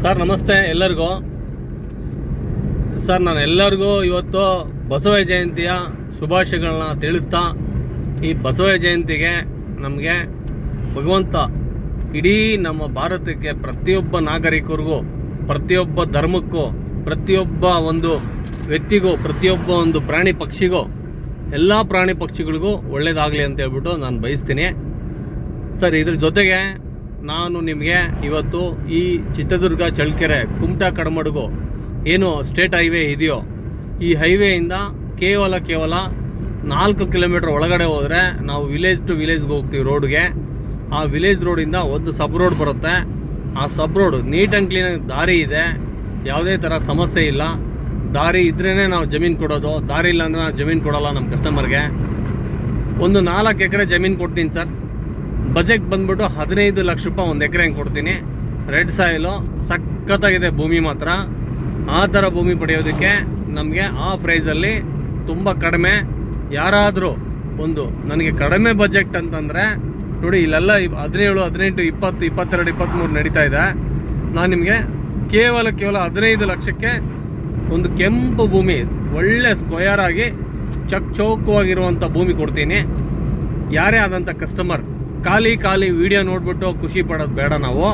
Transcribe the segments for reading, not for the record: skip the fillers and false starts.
Sir ನಮಸ್ತೆ ಎಲ್ಲರಿಗೂ. Sir ನಾನು ಎಲ್ಲರಿಗೂ ಇವತ್ತು ಬಸವ ಜಯಂತಿಯ ಶುಭಾಶಯಗಳನ್ನ ತಿಳಿಸ್ತಾ, ಈ ಬಸವ ಜಯಂತಿಗೆ ನಮಗೆ ಭಗವಂತ ಇಡೀ ನಮ್ಮ ಭಾರತಕ್ಕೆ ಪ್ರತಿಯೊಬ್ಬ ನಾಗರಿಕರಿಗೂ, ಪ್ರತಿಯೊಬ್ಬ ಧರ್ಮಕ್ಕೂ, ಪ್ರತಿಯೊಬ್ಬ ಒಂದು ವ್ಯಕ್ತಿಗೂ, ಪ್ರತಿಯೊಬ್ಬ ಒಂದು ಪ್ರಾಣಿ ಪಕ್ಷಿಗೂ, ಎಲ್ಲ ಪ್ರಾಣಿ ಪಕ್ಷಿಗಳಿಗೂ ಒಳ್ಳೆಯದಾಗಲಿ ಅಂತ ಹೇಳ್ಬಿಟ್ಟು ನಾನು ಬಯಸ್ತೀನಿ. ಸರ್ ಇದ್ರ ಜೊತೆಗೆ ನಾನು ನಿಮಗೆ ಇವತ್ತು ಈ ಚಿತ್ರದುರ್ಗ ಚಳ್ಳಕೆರೆ ಕುಮಟಾ ಕಡಮಡುಗು ಏನು ಸ್ಟೇಟ್ ಹೈವೇ ಇದೆಯೋ, ಈ ಹೈವೇಯಿಂದ ಕೇವಲ 4 ಕಿಲೋಮೀಟ್ರ್ ಒಳಗಡೆ ಹೋದರೆ ನಾವು ವಿಲೇಜ್ ಟು ವಿಲೇಜ್ಗೆ ಹೋಗ್ತೀವಿ ರೋಡ್ಗೆ. ಆ ವಿಲೇಜ್ ರೋಡಿಂದ ಒಂದು ಸಬ್ ರೋಡ್ ಬರುತ್ತೆ. ಆ ಸಬ್ ರೋಡ್ ನೀಟ್ ಆ್ಯಂಡ್ ಕ್ಲೀನಾಗಿ ದಾರಿ ಇದೆ, ಯಾವುದೇ ಥರ ಸಮಸ್ಯೆ ಇಲ್ಲ. ದಾರಿ ಇದ್ರೇ ನಾವು ಜಮೀನು ಕೊಡೋದು, ದಾರಿ ಇಲ್ಲ ಅಂದರೆ ನಾವು ಜಮೀನು ಕೊಡೋಲ್ಲ ನಮ್ಮ ಕಸ್ಟಮರ್ಗೆ. ಒಂದು 4 ಎಕರೆ ಜಮೀನು ಕೊಡ್ತೀನಿ ಸರ್. ಬಜೆಟ್ ಬಂದ್ಬಿಟ್ಟು 15 ಲಕ್ಷ ರೂಪಾಯಿ ಒಂದು ಎಕರೆ ಹಂಗೆ ಕೊಡ್ತೀನಿ. ರೆಡ್ ಸಾಯಿಲು ಸಖತ್ತಾಗಿದೆ ಭೂಮಿ ಮಾತ್ರ. ಆ ಥರ ಭೂಮಿ ಪಡೆಯೋದಕ್ಕೆ ನಮಗೆ ಆ ಪ್ರೈಸಲ್ಲಿ ತುಂಬ ಕಡಿಮೆ. ಯಾರಾದರೂ ಒಂದು ನನಗೆ ಕಡಿಮೆ ಬಜೆಟ್ ಅಂತಂದರೆ ನೋಡಿ, ಇಲ್ಲೆಲ್ಲ 17, 18, 20, 22, 23 ನಡೀತಾ ಇದೆ. ನಾನು ನಿಮಗೆ ಕೇವಲ 15 ಲಕ್ಷಕ್ಕೆ ಒಂದು ಕೆಂಪು ಭೂಮಿ, ಒಳ್ಳೆ ಸ್ಕ್ವಯರ್ ಆಗಿ ಚೌಕವಾಗಿರುವಂಥ ಭೂಮಿ ಕೊಡ್ತೀನಿ. ಯಾರೇ ಆದಂಥ ಕಸ್ಟಮರ್ ಖಾಲಿ ವಿಡಿಯೋ ನೋಡಿಬಿಟ್ಟು ಖುಷಿ ಪಡೋದು ಬೇಡ. ನಾವು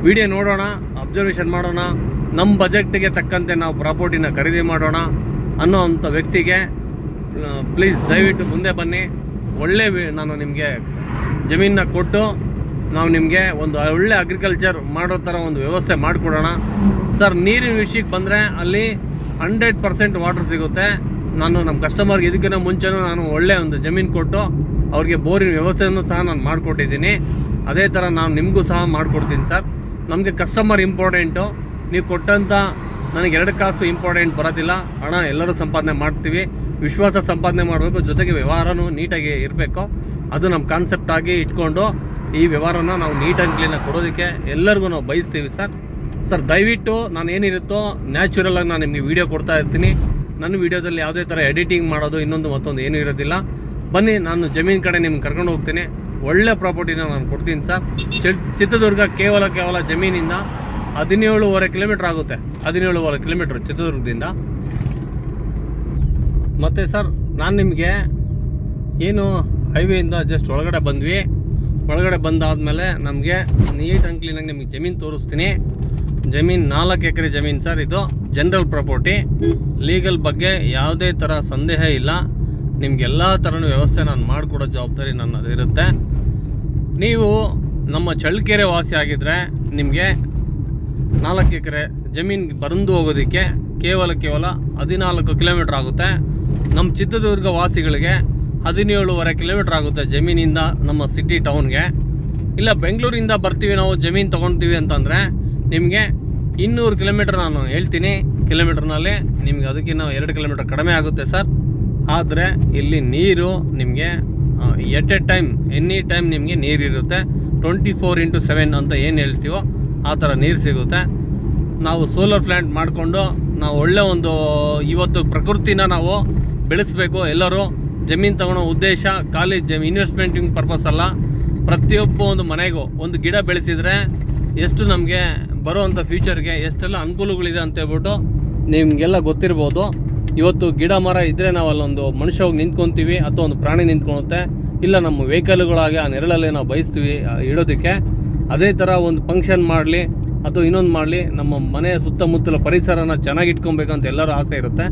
ವಿಡಿಯೋ ನೋಡೋಣ, ಅಬ್ಸರ್ವೇಷನ್ ಮಾಡೋಣ, ನಮ್ಮ ಬಜೆಟ್ಗೆ ತಕ್ಕಂತೆ ನಾವು ಪ್ರಾಪರ್ಟಿನ ಖರೀದಿ ಮಾಡೋಣ ಅನ್ನೋ ಅಂಥ ವ್ಯಕ್ತಿಗೆ ಪ್ಲೀಸ್ ದಯವಿಟ್ಟು ಮುಂದೆ ಬನ್ನಿ. ನಾನು ನಿಮಗೆ ಜಮೀನನ್ನ ಕೊಟ್ಟು ನಾವು ನಿಮಗೆ ಒಂದು ಒಳ್ಳೆ ಅಗ್ರಿಕಲ್ಚರ್ ಮಾಡೋ ಥರ ಒಂದು ವ್ಯವಸ್ಥೆ ಮಾಡಿಕೊಡೋಣ. ಸರ್ ನೀರಿನ ವಿಷಯಕ್ಕೆ ಬಂದರೆ ಅಲ್ಲಿ 100% ವಾಟರ್ ಸಿಗುತ್ತೆ. ನಾನು ನಮ್ಮ ಕಸ್ಟಮರ್ಗೆ ಇದಕ್ಕಿಂತ ಮುಂಚೆನೂ ನಾನು ಒಳ್ಳೆ ಒಂದು ಜಮೀನು ಕೊಟ್ಟು ಅವ್ರಿಗೆ ಬೋರಿನ ವ್ಯವಸ್ಥೆಯನ್ನು ಸಹ ನಾನು ಮಾಡಿಕೊಟ್ಟಿದ್ದೀನಿ. ಅದೇ ಥರ ನಾನು ನಿಮಗೂ ಸಹ ಮಾಡಿಕೊಡ್ತೀನಿ ಸರ್. ನಮಗೆ ಕಸ್ಟಮರ್ ಇಂಪಾರ್ಟೆಂಟು. ನೀವು ಕೊಟ್ಟಂಥ ನನಗೆ 2 ಕಾಸು ಇಂಪಾರ್ಟೆಂಟ್ ಬರೋದಿಲ್ಲ. ಹಣ ಎಲ್ಲರೂ ಸಂಪಾದನೆ ಮಾಡ್ತೀವಿ, ವಿಶ್ವಾಸ ಸಂಪಾದನೆ ಮಾಡಬೇಕು, ಜೊತೆಗೆ ವ್ಯವಹಾರನೂ ನೀಟಾಗಿ ಇರಬೇಕು. ಅದು ನಮ್ಮ ಕಾನ್ಸೆಪ್ಟ್ ಆಗಿ ಇಟ್ಕೊಂಡು ಈ ವ್ಯವಹಾರನ ನಾವು ನೀಟಾಗಿ ಕ್ಲೀನಾಗಿ ಕೊಡೋದಕ್ಕೆ ಎಲ್ಲರಿಗೂ ನಾವು ಬಯಸ್ತೀವಿ ಸರ್. ದಯವಿಟ್ಟು ನಾನು ಏನಿರುತ್ತೋ ನ್ಯಾಚುರಲಾಗಿ ನಾನು ನಿಮಗೆ ವೀಡಿಯೋ ಕೊಡ್ತಾ ಇರ್ತೀನಿ. ನನ್ನ ವೀಡಿಯೋದಲ್ಲಿ ಯಾವುದೇ ಥರ ಎಡಿಟಿಂಗ್ ಮಾಡೋದು ಇನ್ನೊಂದು ಮತ್ತೊಂದು ಏನೂ ಇರೋದಿಲ್ಲ. ಬನ್ನಿ, ನಾನು ಜಮೀನು ಕಡೆ ನಿಮ್ಗೆ ಕರ್ಕೊಂಡು ಹೋಗ್ತೀನಿ. ಒಳ್ಳೆ ಪ್ರಾಪರ್ಟಿನ ನಾನು ಕೊಡ್ತೀನಿ ಸರ್. ಚಿತ್ರದುರ್ಗ ಕೇವಲ ಜಮೀನಿಂದ 17.5 ಕಿಲೋಮೀಟ್ರ್ ಆಗುತ್ತೆ. 17.5 ಕಿಲೋಮೀಟ್ರ್ ಚಿತ್ರದುರ್ಗದಿಂದ. ಮತ್ತು ಸರ್ ನಾನು ನಿಮಗೆ ಏನು ಹೈವೇಯಿಂದ ಜಸ್ಟ್ ಒಳಗಡೆ ಬಂದ್ವಿ. ಒಳಗಡೆ ಬಂದಾದಮೇಲೆ ನಮಗೆ ನೀಟ್ ಆ್ಯಂಡ್ ಕ್ಲೀನಾಗಿ ನಿಮಗೆ ಜಮೀನು ತೋರಿಸ್ತೀನಿ. ಜಮೀನು 4 ಎಕರೆ ಜಮೀನು ಸರ್. ಇದು ಜನರಲ್ ಪ್ರಾಪರ್ಟಿ. ಲೀಗಲ್ ಬಗ್ಗೆ ಯಾವುದೇ ಥರ ಸಂದೇಹ ಇಲ್ಲ. ನಿಮಗೆಲ್ಲ ಥರನೂ ವ್ಯವಸ್ಥೆ ನಾನು ಮಾಡಿಕೊಡೋ ಜವಾಬ್ದಾರಿ ನನ್ನದು ಇರುತ್ತೆ. ನೀವು ನಮ್ಮ ಚಳ್ಳಕೆರೆ ವಾಸಿ ಆಗಿದ್ದರೆ ನಿಮಗೆ 4 ಎಕರೆ ಜಮೀನಿಗೆ ಬಂದು ಹೋಗೋದಕ್ಕೆ ಕೇವಲ 14 ಕಿಲೋಮೀಟ್ರ್ ಆಗುತ್ತೆ. ನಮ್ಮ ಚಿತ್ರದುರ್ಗ ವಾಸಿಗಳಿಗೆ 17.5 ಕಿಲೋಮೀಟ್ರ್ ಆಗುತ್ತೆ ಜಮೀನಿಂದ ನಮ್ಮ ಸಿಟಿ ಟೌನ್ಗೆ. ಇಲ್ಲ ಬೆಂಗಳೂರಿಂದ ಬರ್ತೀವಿ ನಾವು ಜಮೀನು ತೊಗೊಳ್ತೀವಿ ಅಂತಂದರೆ ನಿಮಗೆ 200 ಕಿಲೋಮೀಟ್ರ್ ನಾನು ಹೇಳ್ತೀನಿ. ಕಿಲೋಮೀಟ್ರ್ನಲ್ಲಿ ನಿಮಗೆ ಅದಕ್ಕಿಂತ 2 ಕಿಲೋಮೀಟ್ರ್ ಕಡಿಮೆ ಆಗುತ್ತೆ ಸರ್. ಆದರೆ ಇಲ್ಲಿ ನೀರು ನಿಮಗೆ ಎನಿ ಟೈಮ್ ನಿಮಗೆ ನೀರಿರುತ್ತೆ. 24/7 ಅಂತ ಏನು ಹೇಳ್ತೀವೋ ಆ ಥರ ನೀರು ಸಿಗುತ್ತೆ. ನಾವು ಸೋಲಾರ್ ಪ್ಲ್ಯಾಂಟ್ ಮಾಡಿಕೊಂಡು ನಾವು ಒಳ್ಳೆ ಒಂದು ಇವತ್ತು ಪ್ರಕೃತಿನ ನಾವು ಬೆಳೆಸಬೇಕು. ಎಲ್ಲರೂ ಜಮೀನು ತಗೊಳ್ಳೋ ಉದ್ದೇಶ ಖಾಲಿ ಇನ್ವೆಸ್ಟ್ಮೆಂಟಿಂಗ್ ಪರ್ಪಸ್ ಅಲ್ಲ. ಪ್ರತಿಯೊಬ್ಬ ಒಂದು ಮನೆಗೂ ಒಂದು ಗಿಡ ಬೆಳೆಸಿದರೆ ಎಷ್ಟು ನಮಗೆ ಬರುವಂಥ ಫ್ಯೂಚರ್ಗೆ ಎಷ್ಟೆಲ್ಲ ಅನುಕೂಲಗಳಿದೆ ಅಂತ ಹೇಳ್ಬಿಟ್ಟು ನಿಮಗೆಲ್ಲ ಗೊತ್ತಿರ್ಬೋದು. ಇವತ್ತು ಗಿಡ ಮರ ಇದ್ದರೆ ನಾವು ಅಲ್ಲೊಂದು ಮನುಷ್ಯ ಹೋಗಿ ನಿಂತ್ಕೊತೀವಿ, ಅಥವಾ ಒಂದು ಪ್ರಾಣಿ ನಿಂತ್ಕೊಳುತ್ತೆ. ಇಲ್ಲ ನಮ್ಮ ವೆಹಿಕಲ್ಗಳಾಗಿ ಆ ನೆರಳಲ್ಲಿ ನಾವು ಬಯಸ್ತೀವಿ ಇಡೋದಕ್ಕೆ. ಅದೇ ಥರ ಒಂದು ಫಂಕ್ಷನ್ ಮಾಡಲಿ ಅಥವಾ ಇನ್ನೊಂದು ಮಾಡಲಿ, ನಮ್ಮ ಮನೆಯ ಸುತ್ತಮುತ್ತಲ ಪರಿಸರನ ಚೆನ್ನಾಗಿ ಇಟ್ಕೊಬೇಕಂತ ಎಲ್ಲರೂ ಆಸೆ ಇರುತ್ತೆ.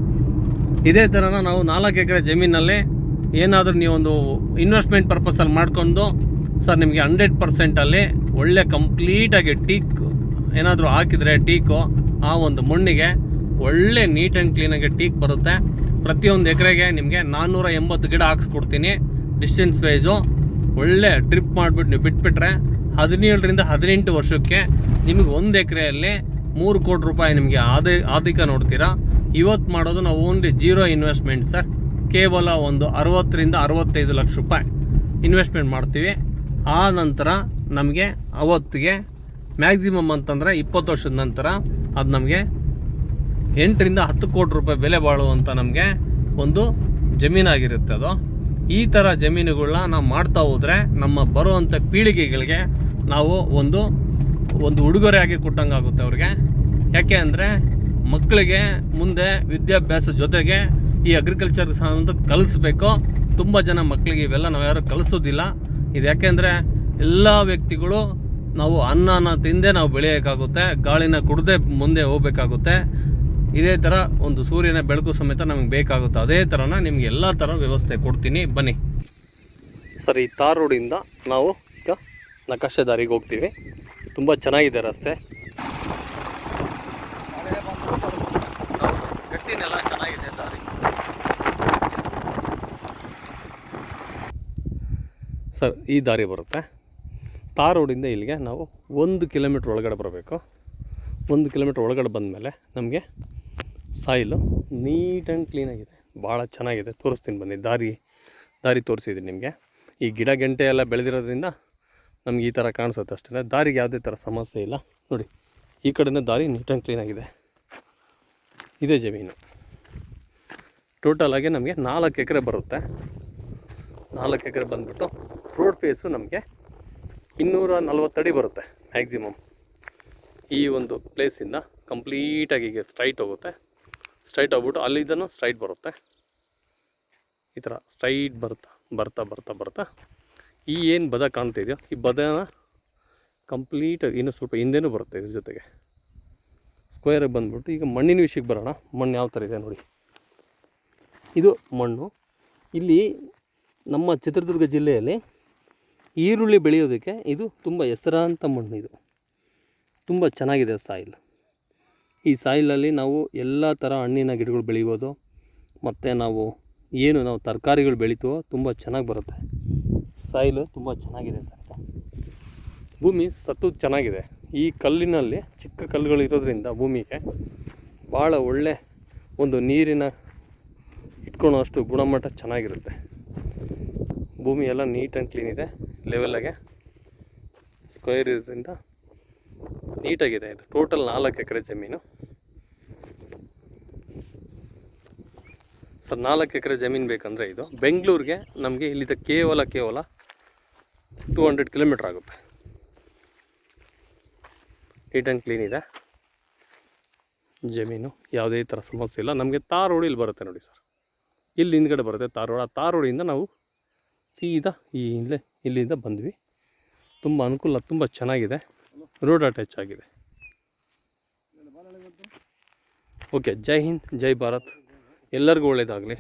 ಇದೇ ಥರನ ನಾವು 4 ಎಕರೆ ಜಮೀನಲ್ಲಿ ಏನಾದರೂ ನೀವೊಂದು ಇನ್ವೆಸ್ಟ್ಮೆಂಟ್ ಪರ್ಪಸಲ್ಲಿ ಮಾಡಿಕೊಂಡು ಸರ್ ನಿಮಗೆ 100% ಒಳ್ಳೆ ಕಂಪ್ಲೀಟಾಗಿ ಟೀಕ್ ಏನಾದರೂ ಹಾಕಿದರೆ ಟೀಕು ಆ ಒಂದು ಮಣ್ಣಿಗೆ ಒಳ್ಳೆ ನೀಟ್ ಆ್ಯಂಡ್ ಕ್ಲೀನಾಗಿ ಟೀಕ್ ಬರುತ್ತೆ. ಪ್ರತಿಯೊಂದು ಎಕರೆಗೆ ನಿಮಗೆ 480 ಗಿಡ ಹಾಕ್ಸ್ಕೊಡ್ತೀನಿ ಡಿಸ್ಟೆನ್ಸ್ ವೈಸು. ಒಳ್ಳೆ ಡ್ರಿಪ್ ಮಾಡಿಬಿಟ್ಟು ನೀವು ಬಿಟ್ಬಿಟ್ರೆ 17ರಿಂದ 18 ವರ್ಷಕ್ಕೆ ನಿಮಗೆ 1 ಎಕರೆಯಲ್ಲಿ 3 ಕೋಟಿ ರೂಪಾಯಿ ನಿಮಗೆ ಆದಿಕ ನೋಡ್ತೀರಾ. ಇವತ್ತು ಮಾಡೋದು ನಾವು ಓನ್ಲಿ 0 ಇನ್ವೆಸ್ಟ್ಮೆಂಟ್ ಸರ್. ಕೇವಲ ಒಂದು 60ರಿಂದ 65 ಲಕ್ಷ ರೂಪಾಯಿ ಇನ್ವೆಸ್ಟ್ಮೆಂಟ್ ಮಾಡ್ತೀವಿ. ಆ ನಂತರ ನಮಗೆ ಅವತ್ತಿಗೆ ಮ್ಯಾಕ್ಸಿಮಮ್ ಅಂತಂದರೆ 20 ವರ್ಷದ ನಂತರ ಅದು ನಮಗೆ 8ರಿಂದ 10 ಕೋಟಿ ರೂಪಾಯಿ ಬೆಲೆ ಬಾಳುವಂಥ ನಮಗೆ ಒಂದು ಜಮೀನಾಗಿರುತ್ತೆ ಅದು. ಈ ಥರ ಜಮೀನುಗಳನ್ನ ನಾವು ಮಾಡ್ತಾ ಹೋದರೆ ನಮ್ಮ ಬರುವಂಥ ಪೀಳಿಗೆಗಳಿಗೆ ನಾವು ಒಂದು ಒಂದು ಉಡುಗೊರೆಯಾಗಿ ಕೊಟ್ಟಂಗೆ ಆಗುತ್ತೆ ಅವ್ರಿಗೆ. ಯಾಕೆ ಅಂದರೆ ಮಕ್ಕಳಿಗೆ ಮುಂದೆ ವಿದ್ಯಾಭ್ಯಾಸ ಜೊತೆಗೆ ಈ ಅಗ್ರಿಕಲ್ಚರ್ ಅಂತ ಕಲಿಸ್ಬೇಕು. ತುಂಬ ಜನ ಮಕ್ಕಳಿಗೆ ಇವೆಲ್ಲ ನಾವು ಯಾರು ಕಲಿಸೋದಿಲ್ಲ. ಇದು ಯಾಕೆಂದರೆ ಎಲ್ಲ ವ್ಯಕ್ತಿಗಳು ನಾವು ಅನ್ನನ ತಿಂದೇ ನಾವು ಬೆಳೆಯೋಕ್ಕಾಗುತ್ತೆ, ಗಾಳಿನ ಕುಡ್ದೇ ಮುಂದೆ ಹೋಗ್ಬೇಕಾಗುತ್ತೆ. ಇದೇ ಥರ ಒಂದು ಸೂರ್ಯನ ಬೆಳಕು ಸಮೇತ ನಮಗೆ ಬೇಕಾಗುತ್ತೆ. ಅದೇ ಥರನ ನಿಮ್ಗೆ ಎಲ್ಲ ಥರ ವ್ಯವಸ್ಥೆ ಕೊಡ್ತೀನಿ, ಬನ್ನಿ. ಸರ್, ಈ ತಾರ್ ರೋಡಿಂದ ನಾವು ಈಗ ನಕಾಶೆ ದಾರಿಗೆ ಹೋಗ್ತೀವಿ. ತುಂಬ ಚೆನ್ನಾಗಿದೆ ರಸ್ತೆ, ಗಟ್ಟಿನೆಲ್ಲ ಚೆನ್ನಾಗಿದೆ ದಾರಿ. ಸರ್, ಈ ದಾರಿ ಬರುತ್ತೆ ತಾರ್ ರೋಡಿಂದ ಇಲ್ಲಿಗೆ. ನಾವು 1 ಕಿಲೋಮೀಟ್ರ್ ಒಳಗಡೆ ಬರಬೇಕು. 1 ಕಿಲೋಮೀಟ್ರ್ ಒಳಗಡೆ ಬಂದಮೇಲೆ ನಮಗೆ ಸಾಯಿಲು ನೀಟ್ ಆ್ಯಂಡ್ ಕ್ಲೀನಾಗಿದೆ, ಭಾಳ ಚೆನ್ನಾಗಿದೆ. ತೋರಿಸ್ತೀನಿ ಬನ್ನಿ. ದಾರಿ ತೋರಿಸಿದ್ದೀನಿ ನಿಮಗೆ. ಈ ಗಿಡ ಗೆಂಟೆ ಎಲ್ಲ ಬೆಳೆದಿರೋದ್ರಿಂದ ನಮ್ಗೆ ಈ ಥರ ಕಾಣಿಸುತ್ತೆ ಅಷ್ಟೇ. ದಾರಿಗೆ ಯಾವುದೇ ಥರ ಸಮಸ್ಯೆ ಇಲ್ಲ. ನೋಡಿ, ಈ ಕಡೆನೇ ದಾರಿ ನೀಟ್ ಆ್ಯಂಡ್ ಕ್ಲೀನಾಗಿದೆ. ಇದೇ ಜಮೀನು ಟೋಟಲಾಗಿ ನಮಗೆ 4 ಎಕರೆ ಬರುತ್ತೆ. 4 ಎಕರೆ ಬಂದುಬಿಟ್ಟು ರೋಡ್ ಫೇಸು ನಮಗೆ 240 ಅಡಿ ಬರುತ್ತೆ ಮ್ಯಾಕ್ಸಿಮಮ್. ಈ ಒಂದು ಪ್ಲೇಸಿಂದ ಕಂಪ್ಲೀಟಾಗಿ ಈಗ ಸ್ಟ್ರೈಟ್ ಹೋಗುತ್ತೆ. ಸ್ಟ್ರೈಟ್ ಹೋಗ್ಬಿಟ್ಟು ಅಲ್ಲಿದ್ದೂ ಸ್ಟ್ರೈಟ್ ಬರುತ್ತೆ. ಈ ಥರ ಸ್ಟ್ರೈಟ್ ಬರ್ತಾ ಈ ಏನು ಬದ ಕಾಣ್ತಿದೆಯೋ ಈ ಬದನ ಕಂಪ್ಲೀಟಾಗಿ ಇನ್ನೂ ಸ್ವಲ್ಪ ಹಿಂದೆನೂ ಬರುತ್ತೆ. ಇದ್ರ ಜೊತೆಗೆ ಸ್ಕ್ವೇರಾಗಿ ಬಂದ್ಬಿಟ್ಟು ಈಗ ಮಣ್ಣಿನ ವಿಷಯಕ್ಕೆ ಬರೋಣ. ಮಣ್ಣು ಯಾವ ಥರ ಇದೆ ನೋಡಿ. ಇದು ಮಣ್ಣು. ಇಲ್ಲಿ ನಮ್ಮ ಚಿತ್ರದುರ್ಗ ಜಿಲ್ಲೆಯಲ್ಲಿ ಈರುಳ್ಳಿ ಬೆಳೆಯೋದಕ್ಕೆ ಇದು ತುಂಬ ಹೆಸರಾಂತ ಮಣ್ಣು. ಇದು ತುಂಬ ಚೆನ್ನಾಗಿದೆ ಸಾಯಿಲ್. ಈ ಸಾಯಿಲಲ್ಲಿ ನಾವು ಎಲ್ಲ ಥರ ಹಣ್ಣಿನ ಗಿಡಗಳು ಬೆಳಿಬೋದು. ಮತ್ತು ನಾವು ತರಕಾರಿಗಳು ಬೆಳಿತೀವೋ ತುಂಬ ಚೆನ್ನಾಗಿ ಬರುತ್ತೆ. ಸಾಯಿಲು ತುಂಬ ಚೆನ್ನಾಗಿದೆ ಸರ್. ಭೂಮಿ ಸತ್ತು ಚೆನ್ನಾಗಿದೆ. ಈ ಕಲ್ಲಿನಲ್ಲಿ ಚಿಕ್ಕ ಕಲ್ಲುಗಳು ಇರೋದ್ರಿಂದ ಭೂಮಿಗೆ ಭಾಳ ಒಳ್ಳೆ ಒಂದು ನೀರಿನ ಇಟ್ಕೊಳ್ಳೋ ಅಷ್ಟು ಗುಣಮಟ್ಟ ಚೆನ್ನಾಗಿರುತ್ತೆ. ಭೂಮಿ ಎಲ್ಲ ನೀಟ್ ಆ್ಯಂಡ್ ಕ್ಲೀನ್ ಇದೆ, ಲೆವೆಲಾಗೆ ಸ್ಕ್ವೇರ್ ಇರೋದ್ರಿಂದ ನೀಟಾಗಿದೆ. ಇದು ಟೋಟಲ್ 4 ಎಕರೆ ಜಮೀನು. ಸರ್, 4 ಎಕರೆ ಜಮೀನು ಬೇಕಂದರೆ ಇದು ಬೆಂಗಳೂರಿಗೆ ನಮಗೆ ಇಲ್ಲಿಂದ ಕೇವಲ 200 ಕಿಲೋಮೀಟ್ರ್ ಆಗುತ್ತೆ. ನೀಟ್ ಆ್ಯಂಡ್ ಕ್ಲೀನ್ ಇದೆ ಜಮೀನು, ಯಾವುದೇ ಥರ ಸಮಸ್ಯೆ ಇಲ್ಲ. ನಮಗೆ ತಾರ್ ರೋಡ್ ಇಲ್ಲಿ ಬರುತ್ತೆ ನೋಡಿ ಸರ್. ಇಲ್ಲಿ ಹಿಂದ್ಗಡೆ ಬರುತ್ತೆ ತಾರ್ ರೋಡ್. ಆ ತಾರ್ ರೋಡಿಂದ ನಾವು ಸೀದಾ ಇಲ್ಲಿಂದ ಬಂದ್ವಿ. ತುಂಬ ಅನುಕೂಲ, ತುಂಬ ಚೆನ್ನಾಗಿದೆ. ರೋಡ್ ಅಟ್ಯಾಚ್ ಆಗಿದೆ. ಓಕೆ, ಜೈ ಹಿಂದ್, ಜೈ ಭಾರತ್. ಎಲ್ಲರಿಗೂ ಒಳ್ಳೆಯದಾಗಲಿ.